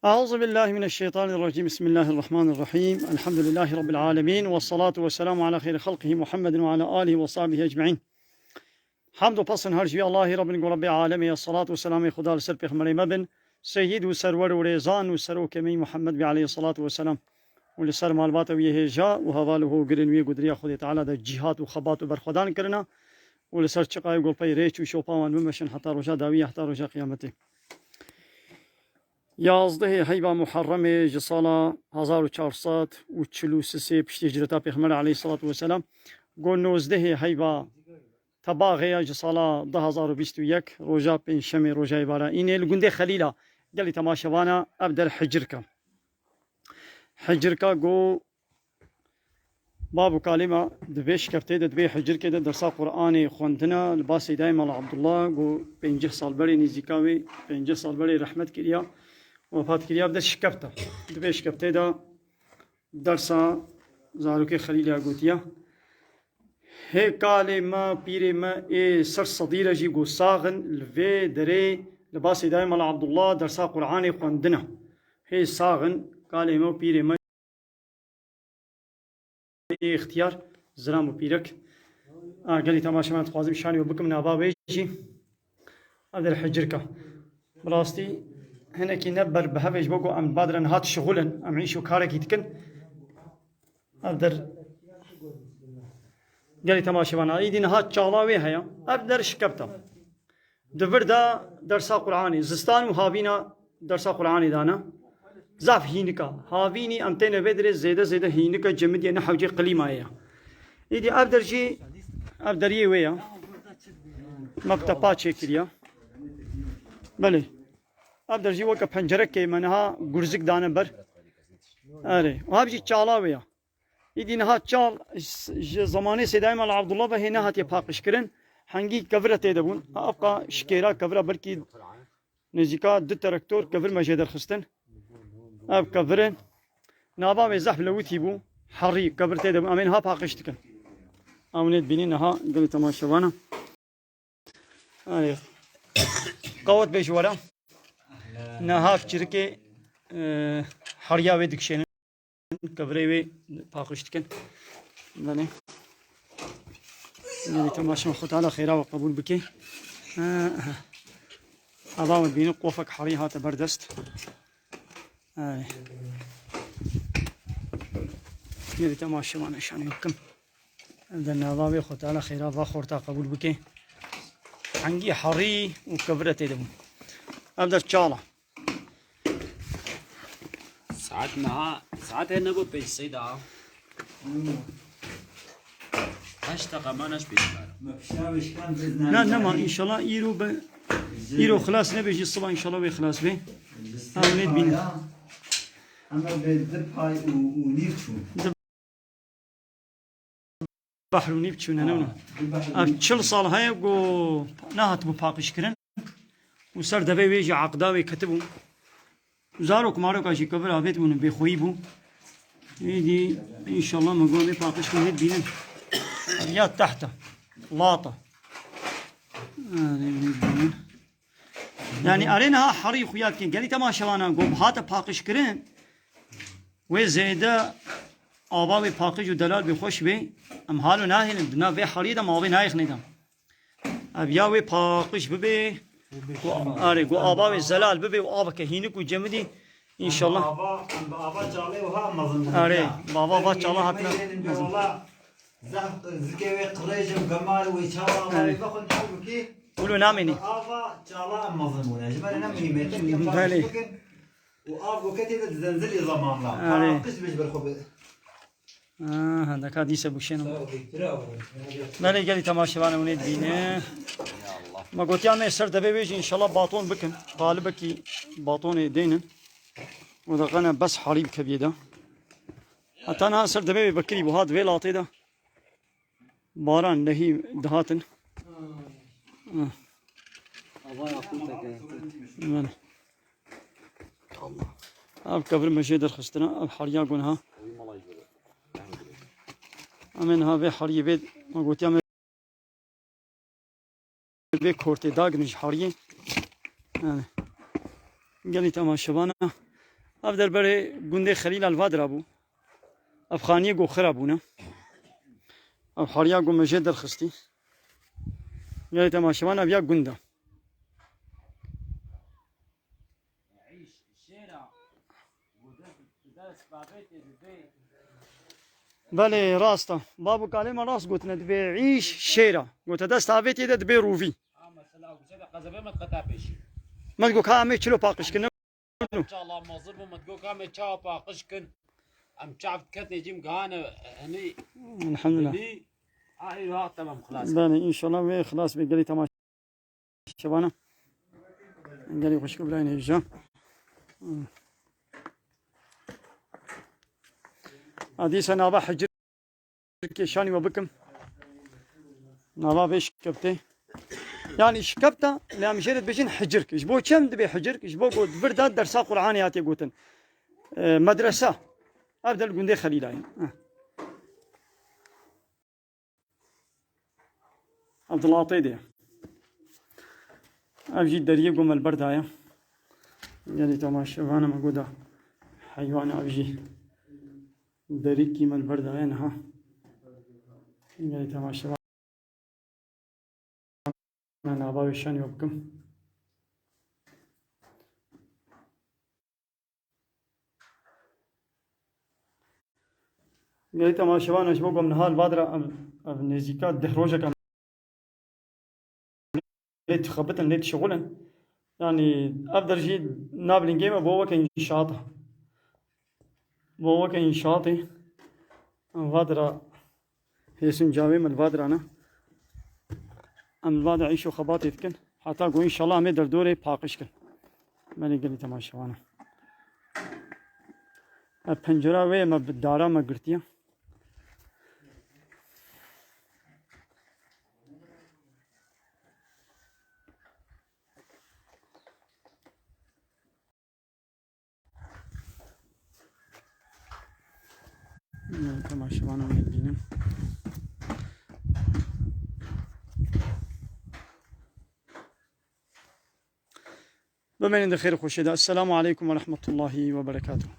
أعوذ بالله من الشيطان الرجيم. بسم الله الرحمن الرحيم. الحمد لله رب العالمين والصلاة والسلام على خير خلقه محمد وعلى آله وصحبه أجمعين. حمد و پسند هر جوی الله رب رب العالمین. الصلاة والسلام خدا لسر پیغمبر مبن سید و سرور و ریزان و سروکمی محمد بی علیه الصلاة والسلام و لسر معلومات ویه جا و حواله گرنوی قدریا خود تعالی در جهاد و خبات و برخدان کرنا و لسر چقای گلپای ریچ و شوپاوان بمشن حتی رجا داوی حتی رجا قیامته. 11 هیوا محرم جسالا 1443 پشت هجرتا پیغمبر علیه الصلاة والسلام گو 19 هیوا تباغی جسالا 2021 روجا پنجشنبه روجای بارا اینه لگنده خلیلا گلی تماشاوانا ابدر حجرکا گو باب کلمه دویش کفته دوی حجرکه درس قرآن خوندنا لباس دائم عبدالله گو 50 سال بری نزدیکاوی 50 سال بری رحمت کریا وفات کریا بدر شکفته دوی شکفته دا درس زاروک خلیل گوتیا هی کالی ما پیری ما ای سر صدیره جی گو ساغن لوی دره لباس دائم عبدالله درس قرآن خوندنا هی ساغن کالی ما پیری ما اختیار زرام و پیرک قالی تماشا من تخوازم شانی و بکم نابا بیجی ابدر حجرکا براستی هنا كي نبر بهفج بقو أم بادرن هات شغلا أم عيشو كارك يتكن أبدر قالي تماشي وانا إيدين هات شغلاوي هيا أبدر شكبتا دبر دا درسا قرآني زستان وهابينا درسا قرآني دانا زاف هينكا هابيني أمتين بدر زيادة هينكا جمد يعني حوجي قليما هيا إيدي أبدر جي أبدر يويا مكتبات شكريا بله اب درجی وقت پنجره که منها گرزک دانه بر آره و هبجی چالاویا ایدی نها چال زمانی سیدایم عبدالله و هی نهات پاکش کرن هنگی کفره تیدبون ابقا شکیرا کفره برکی نزیکا دو ترکتور کفر مجدر خستن اب کفره نابا و زحف لوتی بو حری کفر تیدبون امین ها پاکش تکن امنیت بینی نها قلی تماشاوانا آره قوت بجوارا نهاف چرکه حریا و دکشن کبری و پاکشتکن بله یعنی تماشا خود تعالی خیره و قبول بکی عوام بینو قفک حری هات بردست یعنی تماشا ما نشانی بکم در عوام خود تعالی خیره و خورتا قبول بکی عنگی حری و کبرت دم ابدر چالا ساعات هنا نبو بيج سيدا هشتاق ما نش بيشمار نما ان شاء الله يرو خلاص نبيجي الصبح ان شاء الله ويخلاص به اولاد بين اما بالذبحاي ونيفتو بحر ونيفتو انا اشل صال هاي جو نهت بو باقش كرن وسر دبي ويجي عقداوي كتبوا زارو كمارو كاشي كبر عبيت من بخويبو يدي ان شاء الله مقوم باقش من بينن يا تحت لاطه يعني ارينها حري خويات كي قالي تماشا وانا قوم هات باقش كرن وزيدا آبا باقش ودلال بخوش بي ام حالو ناهل دنا في حريده ما بي نايخ نيدم ابياوي باقش ببي آره گو آبا و زلال ببی و آبا که هینک و جمدی ان شاء الله آبا جاله وها مظن آره بابا جاله هاتنا والله زهق زكي قريج وجمال ويشاوا ويبخن حبكي قولوا نامني آبا جاله مظن يا جماعه نامني ميتين بله وآب وكتير زنزلي زمان آره. لا قسمش بالخبز هذا كاديس ابو شنو بله قالي تماشا ونيد بينه ما قلت يعني سر دبي بيجي ان شاء الله باطون بكن طالبك باطون دينا ودغنا بس حليب كبيده حتى انا سر دبي بكري بهاد ويلاطي ده باران نهي دهاتن الله اب كبر مجيد الخستنا اب حريا قنها امنها به حريه بيد ما قلت يعني به کورت داغ نش حریه قالی تماشاوانا أفضل بري قندي خليل الفادر أبو أفخانية جو خرابونا أو حريا جو مجد الخستي قالت ما شوانا بيا قندا عيش الشارع ودرس بابتي بالبيت. بله راستا بابو كلمة راس قلت ندبي عيش شيرا قلت دست عبيتي دبي روفي مثلا وكذا قزبه ما تقطعش. ما تقول كامي تشلو باقش كنا ان شاء الله ما ظلموا ما تقول كام تشاوبا قشكن ام تعرف كتني جيم قانا هني الحمد لله هني هاي تمام خلاص. بله إن شاء الله خلاص بقالي تماشي شبانا قالي خوش قبلين هجا هذه سنة بحجر كيشاني وبكم نابا بيش كبتي يعني شكبتا لا مشيت بيجين حجرك ايش بو كم دبي حجرك ايش بو قلت بردا درسا قرآني هاتي قوتن مدرسة ابدا القندي خليلاي عبد الله طيدي ابجي دريه قوم البردايه يعني تماشى انا موجوده حيوان ابجي دريكي من البردايه نها يعني تماشى أنا أبغى وشان يوبكم يعني تماشى وانا شبوكم من هالبادرة نزيكات دهروجة كم ليت خبطن ليت شغلن يعني أفضل شيء نابلين جيمة بوه كان شاطه بوه كان شاطي البادرة هي سنجاوي من البادرة أنا ام الواد عيشو خباطي تكن حتى قو ان شاء الله مدر دوري باقش كن ماني قلي تماشى وانا البنجرة وي ما بالدارة ما قرتيها تماشى وانا مدينة بمن خير خوشيدا السلام عليكم ورحمة الله وبركاته.